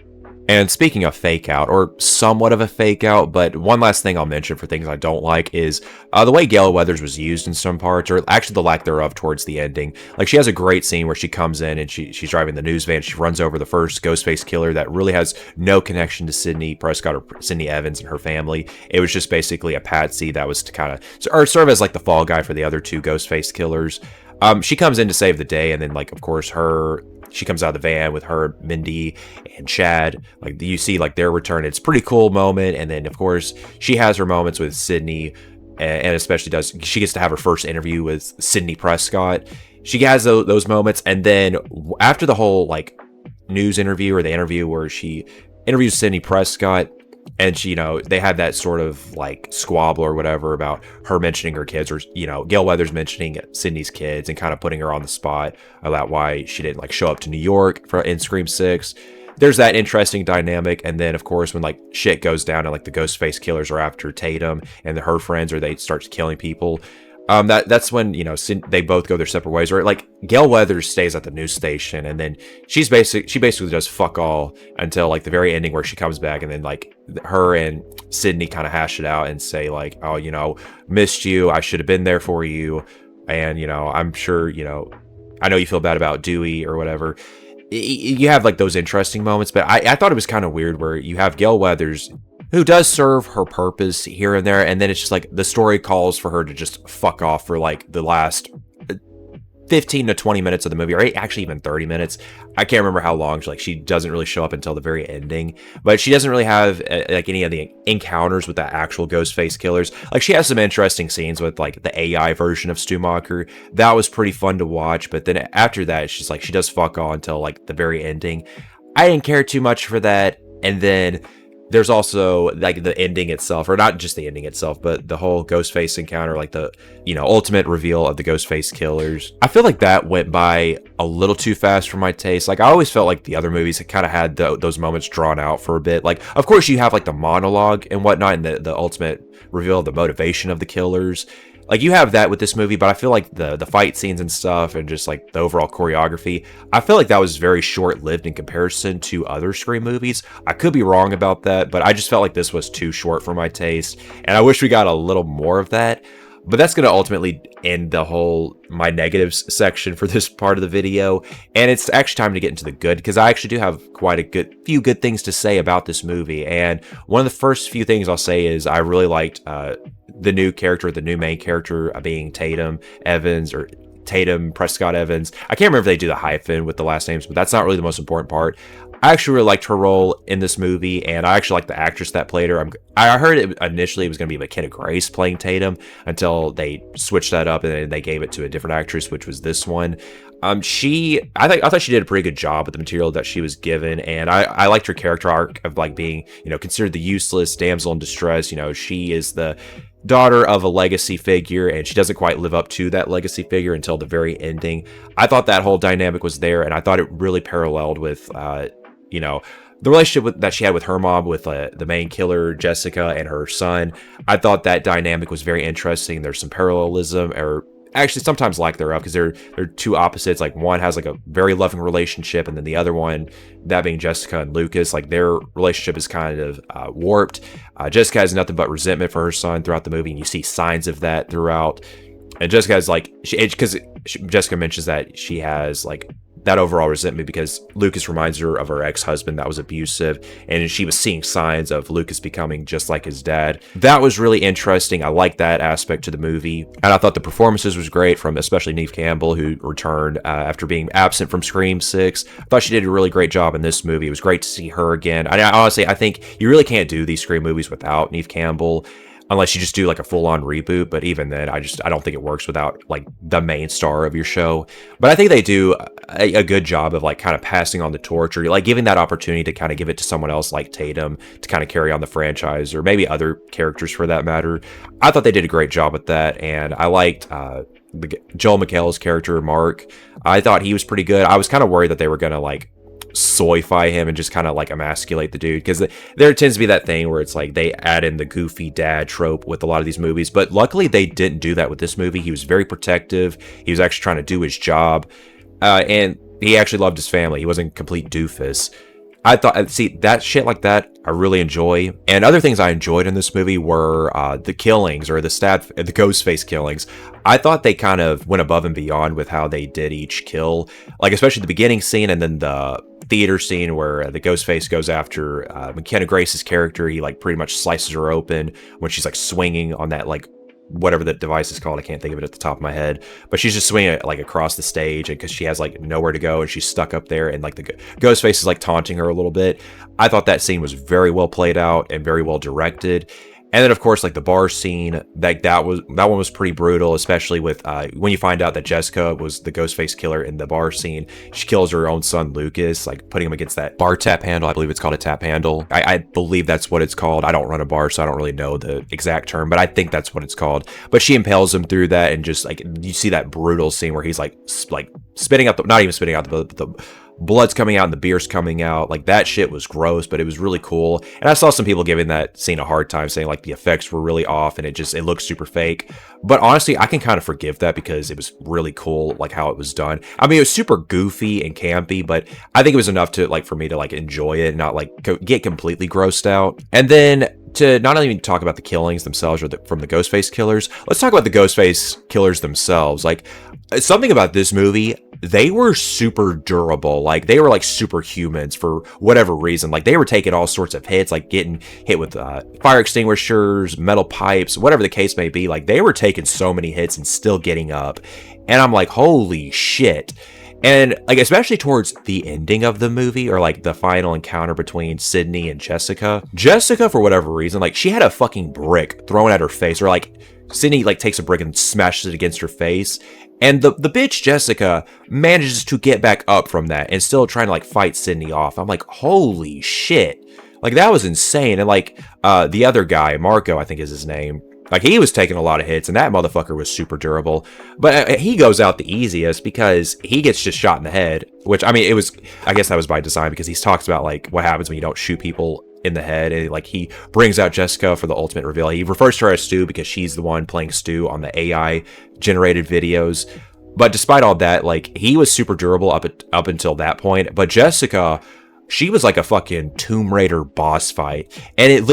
And speaking of fake out, or somewhat of a fake out, but one last thing I'll mention for things I don't like is the way Gale Weathers was used in some parts, or actually the lack thereof towards the ending. Like, she has a great scene where she comes in and she's driving the news van. She runs over the first Ghostface killer that really has no connection to Sidney Prescott or Sidney Evans and her family. It was just basically a patsy that was to kind of, or serve as like the fall guy for the other two Ghostface killers. She comes in to save the day, and then, like, of course, she comes out of the van with her, Mindy, and Chad. Like, you see, like, their return. It's a pretty cool moment. And then, of course, she has her moments with Sidney, and especially she gets to have her first interview with Sidney Prescott. She has those moments. And then after the whole, like, news interview, or the interview where she interviews Sidney Prescott, and she, they had that sort of like squabble or whatever about her mentioning her kids, or, Gale Weathers mentioning Sidney's kids and kind of putting her on the spot about why she didn't like show up to New York in Scream 6. There's that interesting dynamic. And then, of course, when like shit goes down and like the Ghostface killers are after Tatum and her friends, or they start killing people, that's when, they both go their separate ways. Or like Gale Weathers stays at the news station, and then she basically does fuck all until like the very ending, where she comes back, and then like her and Sidney kind of hash it out and say like, oh, missed you, I should have been there for you, and I'm sure, I know you feel bad about Dewey or whatever. You have like those interesting moments, but I thought it was kind of weird where you have Gale Weathers, who does serve her purpose here and there, and then it's just like the story calls for her to just fuck off for like the last 15 to 20 minutes of the movie, or actually even 30 minutes. I can't remember how long. She doesn't really show up until the very ending, but she doesn't really have like any of the encounters with the actual Ghostface killers. Like, she has some interesting scenes with like the AI version of Stumacher. That was pretty fun to watch, but then after that, it's just like she does fuck all until like the very ending. I didn't care too much for that. And then there's also like the ending itself, or not just the ending itself, but the whole Ghostface encounter, like the, ultimate reveal of the Ghostface killers. I feel like that went by a little too fast for my taste. Like, I always felt like the other movies kind of had those moments drawn out for a bit. Like, of course you have like the monologue and whatnot, and the ultimate reveal of the motivation of the killers. Like, you have that with this movie, but I feel like the fight scenes and stuff, and just like the overall choreography, I feel like that was very short-lived in comparison to other Scream movies. I could be wrong about that, but I just felt like this was too short for my taste, and I wish we got a little more of that. But that's going to ultimately end my negatives section for this part of the video. And it's actually time to get into the good, because I actually do have quite a few good things to say about this movie. And one of the first few things I'll say is I really liked the new main character being Tatum Evans, or Tatum Prescott Evans. I can't remember if they do the hyphen with the last names, but that's not really the most important part. I actually really liked her role in this movie, and I actually like the actress that played her. I heard initially it was going to be McKenna Grace playing Tatum, until they switched that up and then they gave it to a different actress, which was this one. I thought she did a pretty good job with the material that she was given, and I liked her character arc of like being, considered the useless damsel in distress. She is the daughter of a legacy figure, and she doesn't quite live up to that legacy figure until the very ending. I thought that whole dynamic was there, and I thought it really paralleled with the relationship that she had with her mom, with the main killer, Jessica, and her son. I thought that dynamic was very interesting. There's some parallelism, or actually sometimes lack thereof, because they're two opposites. Like, one has like a very loving relationship, and then the other one, that being Jessica and Lucas, like their relationship is kind of warped. Jessica has nothing but resentment for her son throughout the movie, and you see signs of that throughout. And Jessica has like, because Jessica mentions that she has like that overall resentment because Lucas reminds her of her ex-husband that was abusive, and she was seeing signs of Lucas becoming just like his dad. That was really interesting. I liked that aspect to the movie, and I thought the performances was great from especially Neve Campbell, who returned after being absent from Scream 6. I thought she did a really great job in this movie. It was great to see her again. Honestly, I think you really can't do these Scream movies without Neve Campbell, unless you just do like a full-on reboot. But even then, I don't think it works without like the main star of your show. But I think they do a good job of like kind of passing on the torch, or like giving that opportunity to kind of give it to someone else like Tatum to kind of carry on the franchise, or maybe other characters for that matter. I thought they did a great job with that, and I liked Joel McHale's character, Mark. I thought he was pretty good. I was kind of worried that they were gonna like soyfy him and just kind of like emasculate the dude, because there tends to be that thing where it's like they add in the goofy dad trope with a lot of these movies, but luckily they didn't do that with this movie. He was very protective. He was actually trying to do his job, and he actually loved his family. He wasn't a complete doofus. I thought, see, that shit like that, I really enjoy. And other things I enjoyed in this movie were the killings or the Ghostface killings. I thought they kind of went above and beyond with how they did each kill, like especially the beginning scene and then the theater scene where the Ghostface goes after McKenna Grace's character. He like pretty much slices her open when she's like swinging on that like whatever the device is called. I can't think of it at the top of my head, but she's just swinging it like across the stage, and because she has like nowhere to go and she's stuck up there, and like the Ghostface is like taunting her a little bit. I thought that scene was very well played out and very well directed. And then, of course, like the bar scene, that one was pretty brutal, especially with when you find out that Jessica was the Ghostface killer in the bar scene. She kills her own son, Lucas, like putting him against that bar tap handle. I believe it's called a tap handle. I believe that's what it's called. I don't run a bar, so I don't really know the exact term, but I think that's what it's called. But she impales him through that, and just like you see that brutal scene where he's like spitting out not even spitting out the blood's coming out and the beer's coming out. Like that shit was gross, but it was really cool. And I saw some people giving that scene a hard time, saying like the effects were really off and it looks super fake. But honestly, I can kind of forgive that because it was really cool, like how it was done. I mean, it was super goofy and campy, but I think it was enough to like for me to like enjoy it and not like get completely grossed out. And then to not only talk about the killings themselves or from the Ghostface killers, let's talk about the Ghostface killers themselves. Like something about this movie, they were super durable. Like they were like superhumans for whatever reason. Like they were taking all sorts of hits, like getting hit with fire extinguishers, metal pipes, whatever the case may be. Like they were taking so many hits and still getting up. And I'm like, holy shit. And like, especially towards the ending of the movie, or like the final encounter between Sydney and Jessica, for whatever reason, like she had a fucking brick thrown at her face, or like Sydney like takes a brick and smashes it against her face. And the bitch Jessica manages to get back up from that and still trying to like fight Sydney off. I'm like, holy shit. Like that was insane. And like the other guy, Marco, I think is his name. Like he was taking a lot of hits and that motherfucker was super durable. But he goes out the easiest because he gets just shot in the head, which I mean, I guess that was by design because he talks about like what happens when you don't shoot people in the head, and like he brings out Jessica for the ultimate reveal. He refers to her as Stu because she's the one playing Stu on the AI generated videos. But despite all that, like he was super durable up until that point. But Jessica, she was like a fucking Tomb Raider boss fight. And it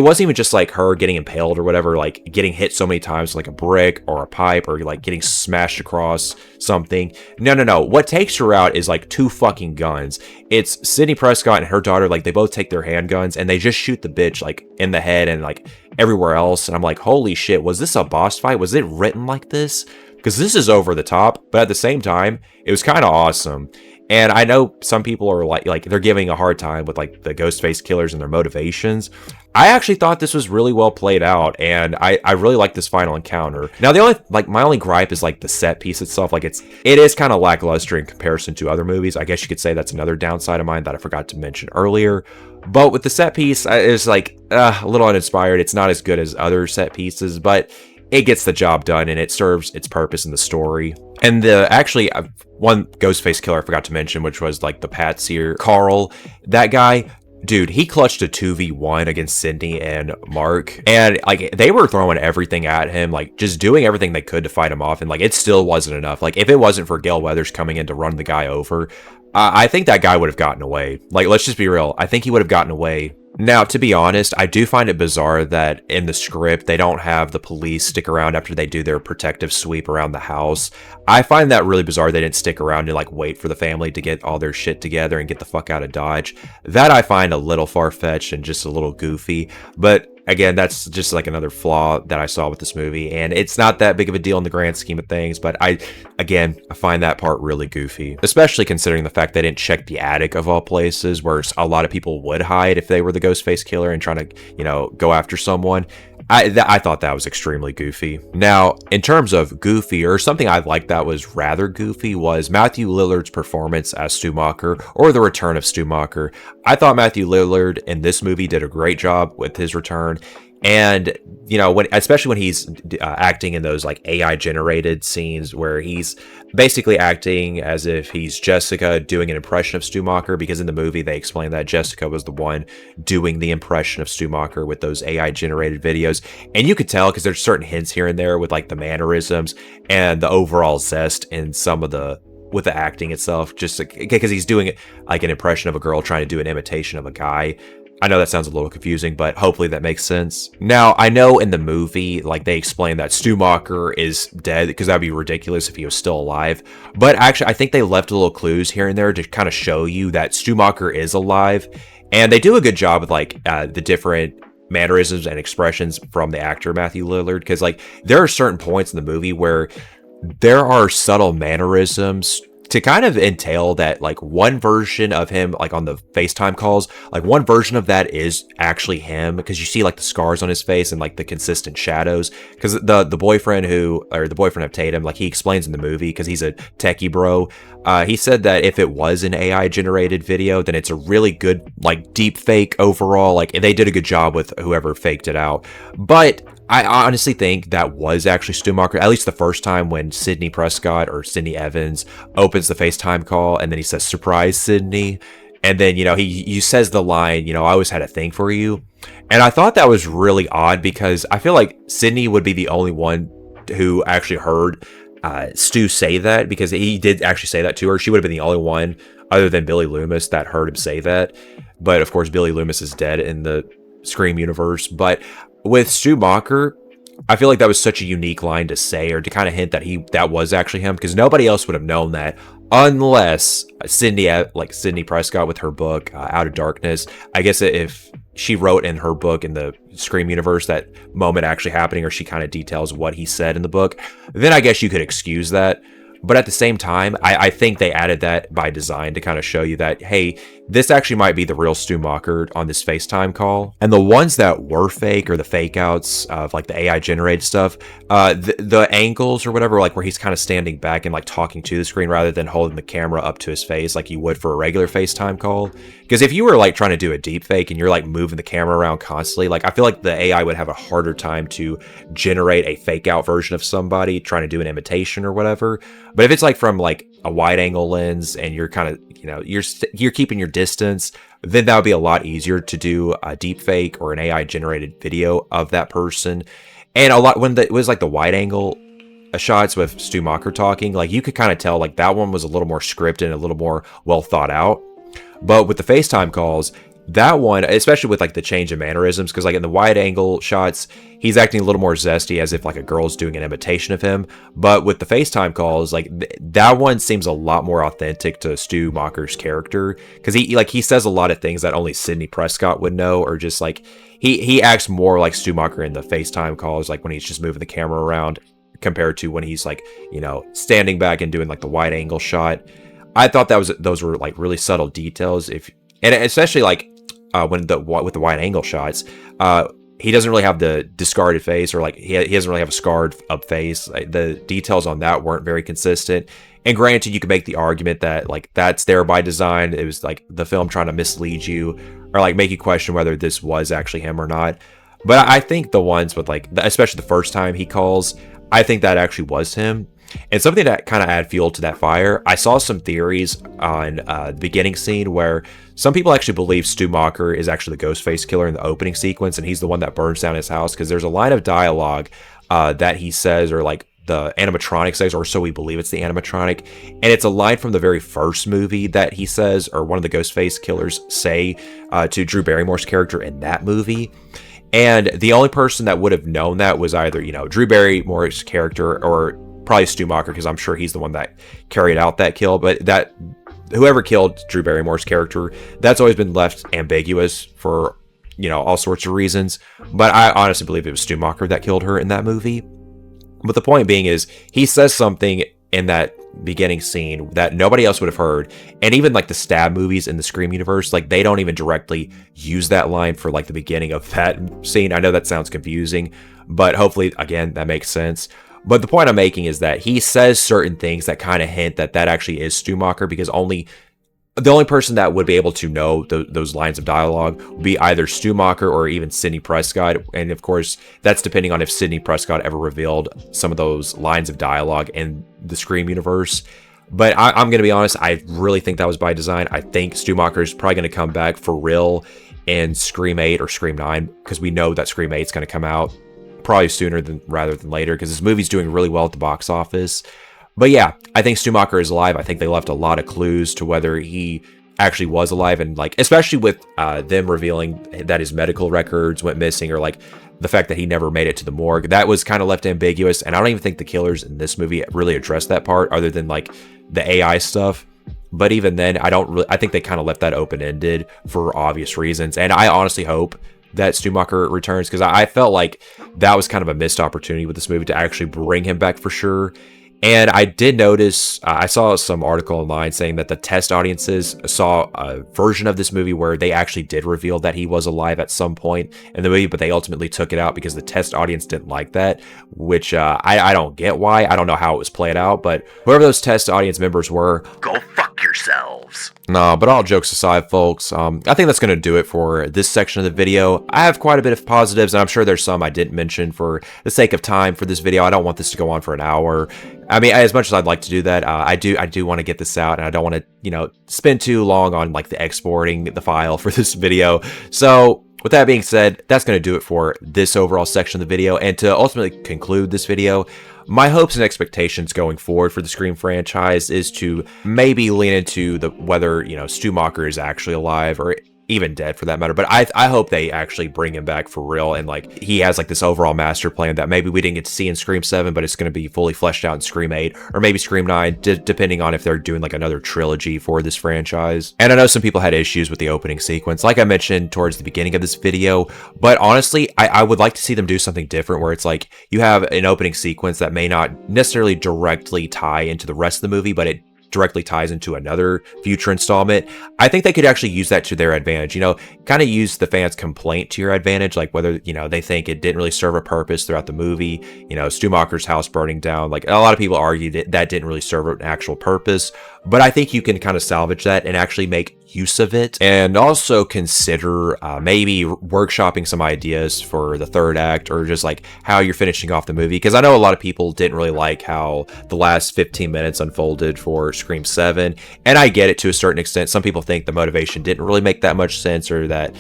wasn't even just like her getting impaled or whatever, like getting hit so many times like a brick or a pipe or like getting smashed across something. No. What takes her out is like two fucking guns. It's Sydney Prescott and her daughter, like they both take their handguns and they just shoot the bitch like in the head and like everywhere else. And I'm like, holy shit, was this a boss fight? Was it written like this? Because this is over the top, but at the same time, it was kind of awesome. And I know some people are like they're giving a hard time with like the Ghostface killers and their motivations. I actually thought this was really well played out, and I really like this final encounter. Now my only gripe is like the set piece itself. Like it is kind of lackluster in comparison to other movies. I guess you could say that's another downside of mine that I forgot to mention earlier. But with the set piece, it's like a little uninspired. It's not as good as other set pieces, but it gets the job done and it serves its purpose in the story. And one Ghostface killer I forgot to mention, which was like the patsier Carl. That guy, dude, he clutched a 2v1 against Sydney and Mark. And like they were throwing everything at him, like just doing everything they could to fight him off. And like it still wasn't enough. Like if it wasn't for Gail Weathers coming in to run the guy over, I think that guy would have gotten away. Like, let's just be real. I think he would have gotten away. Now, to be honest, I do find it bizarre that in the script, they don't have the police stick around after they do their protective sweep around the house. I find that really bizarre. They didn't stick around and like wait for the family to get all their shit together and get the fuck out of Dodge. That I find a little far-fetched and just a little goofy. But again, that's just like another flaw that I saw with this movie, and it's not that big of a deal in the grand scheme of things, but I find that part really goofy, especially considering the fact they didn't check the attic of all places where a lot of people would hide if they were the Ghostface killer and trying to, go after someone. I thought that was extremely goofy. Now, in terms of goofy, or something I liked that was rather goofy, was Matthew Lillard's performance as Stu Macher, or the return of Stu Macher. I thought Matthew Lillard in this movie did a great job with his return. And, especially when he's acting in those like AI generated scenes where he's basically acting as if he's Jessica doing an impression of Stu Macher, because in the movie they explain that Jessica was the one doing the impression of Stu Macher with those AI generated videos. And you could tell because there's certain hints here and there with like the mannerisms and the overall zest in some of the with the acting itself, just because he's doing it like an impression of a girl trying to do an imitation of a guy. I know that sounds a little confusing, but hopefully that makes sense. Now, I know in the movie, like, they explain that Stumacher is dead, because that'd be ridiculous if he was still alive. But actually, I think they left little clues here and there to kind of show you that Stumacher is alive. And they do a good job with, like, the different mannerisms and expressions from the actor Matthew Lillard, because, like, there are certain points in the movie where there are subtle mannerisms to kind of entail that, like, one version of him, like on the FaceTime calls, like one version of that is actually him, because you see like the scars on his face and like the consistent shadows. Because the boyfriend of Tatum, like, he explains in the movie, because he's a techie bro, he said that if it was an AI generated video, then it's a really good, like, deep fake overall. Like, they did a good job with whoever faked it out. But I honestly think that was actually Stumacher, at least the first time when Sydney Prescott or Sydney Evans opens the FaceTime call, and then he says, "Surprise, Sydney." And then, you know, he says the line, you know, "I always had a thing for you." And I thought that was really odd, because I feel like Sydney would be the only one who actually heard Stu say that, because he did actually say that to her. She would have been the only one other than Billy Loomis that heard him say that. But of course, Billy Loomis is dead in the Scream universe. But with Stumacher, I feel like that was such a unique line to say, or to kind of hint that that was actually him, because nobody else would have known that unless Sydney Prescott with her book Out of Darkness. I guess if she wrote in her book in the Scream universe that moment actually happening, or she kind of details what he said in the book, then I guess you could excuse that. But at the same time, I think they added that by design to kind of show you that, hey, this actually might be the real Stumacher on this FaceTime call. And the ones that were fake, or the fake outs of like the AI generated stuff, the angles or whatever, like where he's kind of standing back and like talking to the screen rather than holding the camera up to his face like you would for a regular FaceTime call. Because if you were like trying to do a deep fake and you're like moving the camera around constantly, like I feel like the AI would have a harder time to generate a fake out version of somebody trying to do an imitation or whatever. But if it's like from like a wide angle lens and you're kind of, you know, you're keeping your distance, then that would be a lot easier to do a deep fake or an AI generated video of that person. And a lot when it was like the wide angle shots with Stumacher talking, like you could kind of tell like that one was a little more scripted and a little more well thought out. But with the FaceTime calls, that one, especially with like the change in mannerisms, because like in the wide angle shots, he's acting a little more zesty as if like a girl's doing an imitation of him. But with the FaceTime calls, like that one seems a lot more authentic to Stumacher's character, because he says a lot of things that only Sydney Prescott would know, or just like he acts more like Stumacher in the FaceTime calls, like when he's just moving the camera around, compared to when he's like, you know, standing back and doing like the wide angle shot. I thought those were like really subtle details, and especially like with the wide angle shots, he doesn't really have the discarded face, or like he doesn't really have a scarred up face. Like, the details on that weren't very consistent. And granted, you could make the argument that like that's there by design. It was like the film trying to mislead you, or like make you question whether this was actually him or not. But I think the ones with like, especially the first time he calls, I think that actually was him. And something that kind of add fuel to that fire, I saw some theories on the beginning scene where some people actually believe Stumacher is actually the Ghostface killer in the opening sequence, and he's the one that burns down his house, because there's a line of dialogue that he says, or like the animatronic says, or so we believe it's the animatronic, and it's a line from the very first movie that he says, or one of the Ghostface killers say to Drew Barrymore's character in that movie. And the only person that would have known that was either, you know, Drew Barrymore's character, or probably Stumacher, because I'm sure he's the one that carried out that kill. But that whoever killed Drew Barrymore's character, that's always been left ambiguous for, you know, all sorts of reasons. But I honestly believe it was Stumacher that killed her in that movie. But the point being is, he says something in that beginning scene that nobody else would have heard. And even like the stab movies in the Scream universe, like they don't even directly use that line for like the beginning of that scene. I know that sounds confusing, but hopefully, again, that makes sense. But the point I'm making is that he says certain things that kind of hint that that actually is Stumacher, because the only person that would be able to know those lines of dialogue would be either Stumacher or even Sydney Prescott. And of course, that's depending on if Sydney Prescott ever revealed some of those lines of dialogue in the Scream universe. But I'm going to be honest, I really think that was by design. I think Stumacher is probably going to come back for real in Scream 8 or Scream 9, because we know that Scream 8 is going to come out probably sooner rather than later, because this movie's doing really well at the box office. But yeah, I think Stumacher is alive. I think they left a lot of clues to whether he actually was alive, and like especially with them revealing that his medical records went missing, or like the fact that he never made it to the morgue, that was kind of left ambiguous. And I don't even think the killers in this movie really addressed that part, other than like the AI stuff. But even then, I think they kind of left that open-ended for obvious reasons. And I honestly hope that Stumacher returns, because I felt like that was kind of a missed opportunity with this movie to actually bring him back for sure. And I did notice, I saw some article online saying that the test audiences saw a version of this movie where they actually did reveal that he was alive at some point in the movie, but they ultimately took it out because the test audience didn't like that, which I don't get why. I don't know how it was played out, but whoever those test audience members were, go fuck yourselves. No, but all jokes aside, folks, I think that's going to do it for this section of the video. I have quite a bit of positives, and I'm sure there's some I didn't mention for the sake of time for this video. I don't want this to go on for an hour. I mean, as much as I'd like to do that, I do want to get this out, and I don't want to, spend too long on like the exporting the file for this video. So with that being said, that's going to do it for this overall section of the video. And to ultimately conclude this video, my hopes and expectations going forward for the Scream franchise is to maybe lean into whether, Stumacher is actually alive, or even dead for that matter. But I hope they actually bring him back for real, and like he has like this overall master plan that maybe we didn't get to see in Scream 7, but it's going to be fully fleshed out in Scream 8 or maybe Scream 9, depending on if they're doing like another trilogy for this franchise. And I know some people had issues with the opening sequence, like I mentioned towards the beginning of this video, but honestly, I would like to see them do something different, where it's like you have an opening sequence that may not necessarily directly tie into the rest of the movie, but it directly ties into another future installment. I think they could actually use that to their advantage, kind of use the fans' complaint to your advantage, like whether, they think it didn't really serve a purpose throughout the movie, Stumacher's house burning down, like a lot of people argued that didn't really serve an actual purpose, but I think you can kind of salvage that and actually make use of it, and also consider maybe workshopping some ideas for the third act, or just like how you're finishing off the movie, because I know a lot of people didn't really like how the last 15 minutes unfolded for Scream 7, and I get it to a certain extent. Some people think the motivation didn't really make that much sense, or that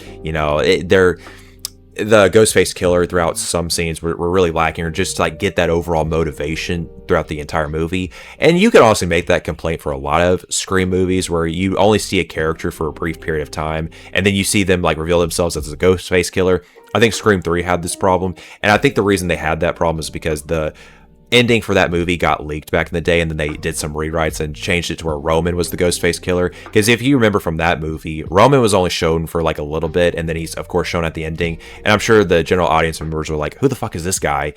the Ghostface killer throughout some scenes were really lacking, or just to like get that overall motivation throughout the entire movie. And you can also make that complaint for a lot of Scream movies, where you only see a character for a brief period of time, and then you see them like reveal themselves as a Ghostface killer. I think Scream 3 had this problem, and I think the reason they had that problem is because the ending for that movie got leaked back in the day, and then they did some rewrites and changed it to where Roman was the Ghostface killer. Because if you remember from that movie, Roman was only shown for like a little bit, and then he's of course shown at the ending, and I'm sure the general audience members were like, who the fuck is this guy?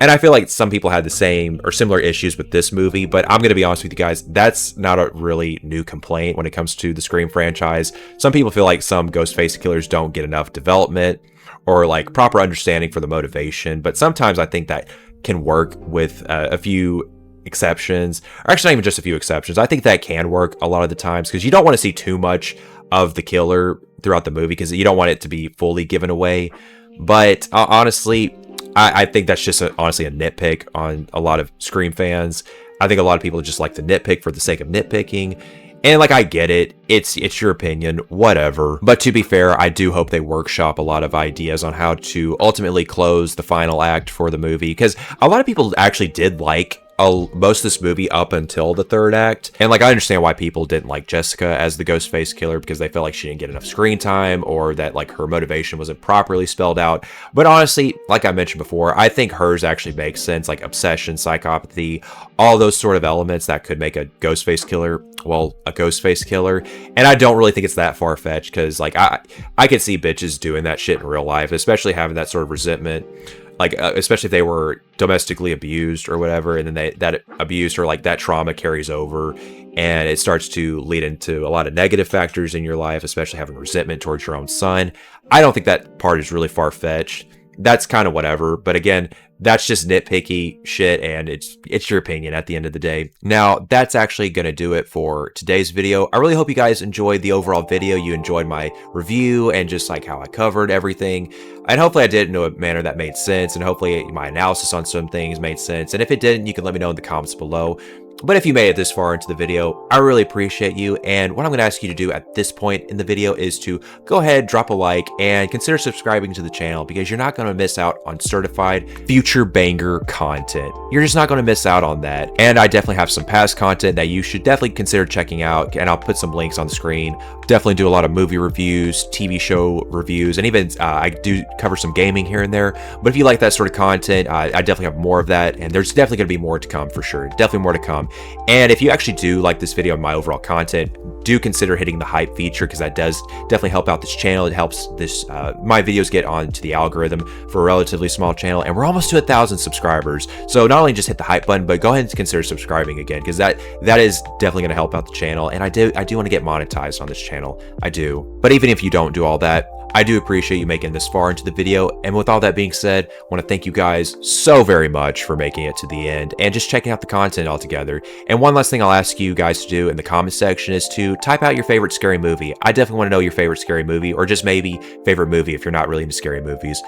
And I feel like some people had the same or similar issues with this movie, but I'm going to be honest with you guys, that's not a really new complaint when it comes to the Scream franchise. Some people feel like some Ghostface killers don't get enough development or like proper understanding for the motivation, but sometimes I think that can work with a few exceptions, or actually not even just a few exceptions. I think that can work a lot of the times, because you don't want to see too much of the killer throughout the movie, because you don't want it to be fully given away. But honestly, I think that's just honestly a nitpick on a lot of Scream fans. I think a lot of people just like to nitpick for the sake of nitpicking. And like, I get it. It's your opinion, whatever. But to be fair, I do hope they workshop a lot of ideas on how to ultimately close the final act for the movie, because a lot of people actually did like most of this movie up until the third act. And like, I understand why people didn't like Jessica as the Ghostface killer, because they felt like she didn't get enough screen time, or that like her motivation wasn't properly spelled out. But honestly, like I mentioned before, I think hers actually makes sense, like obsession, psychopathy, all those sort of elements that could make a Ghostface killer, well, a Ghostface killer. And I don't really think it's that far-fetched, because like I could see bitches doing that shit in real life, especially having that sort of resentment, like especially if they were domestically abused or whatever, and then that abuse or like that trauma carries over, and it starts to lead into a lot of negative factors in your life, especially having resentment towards your own son. I don't think that part is really far-fetched. That's kind of whatever, but again, that's just nitpicky shit, and it's your opinion at the end of the day. Now, that's actually going to do it for today's video. I really hope you guys enjoyed the overall video. You enjoyed my review and just like how I covered everything. And hopefully I did it in a manner that made sense, and hopefully my analysis on some things made sense. And if it didn't, you can let me know in the comments below. But if you made it this far into the video, I really appreciate you, and what I'm going to ask you to do at this point in the video is to go ahead, drop a like, and consider subscribing to the channel, because you're not going to miss out on certified future banger content. You're just not going to miss out on that. And I definitely have some past content that you should definitely consider checking out, and I'll put some links on the screen. Definitely do a lot of movie reviews, TV show reviews, and even I do cover some gaming here and there. But if you like that sort of content, I definitely have more of that, and there's definitely going to be more to come for sure. Definitely more to come. And if you actually do like this video and my overall content, do consider hitting the hype feature, because that does definitely help out this channel. It helps this my videos get onto the algorithm for a relatively small channel, and we're almost to 1,000 subscribers. So not only just hit the hype button, but go ahead and consider subscribing again, because that is definitely going to help out the channel. And I do want to get monetized on this channel. I do. But even if you don't do all that, I do appreciate you making this far into the video. And with all that being said, I want to thank you guys so very much for making it to the end and just checking out the content altogether. And one last thing I'll ask you guys to do in the comment section is to type out your favorite scary movie. I definitely want to know your favorite scary movie, or just maybe favorite movie if you're not really into scary movies.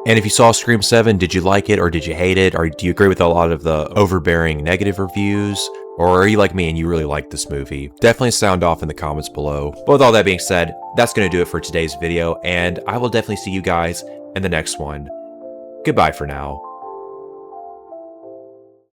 And if you saw Scream 7, did you like it or did you hate it? Or do you agree with a lot of the overbearing negative reviews? Or are you like me and you really like this movie? Definitely sound off in the comments below. But with all that being said, that's going to do it for today's video, and I will definitely see you guys in the next one. Goodbye for now.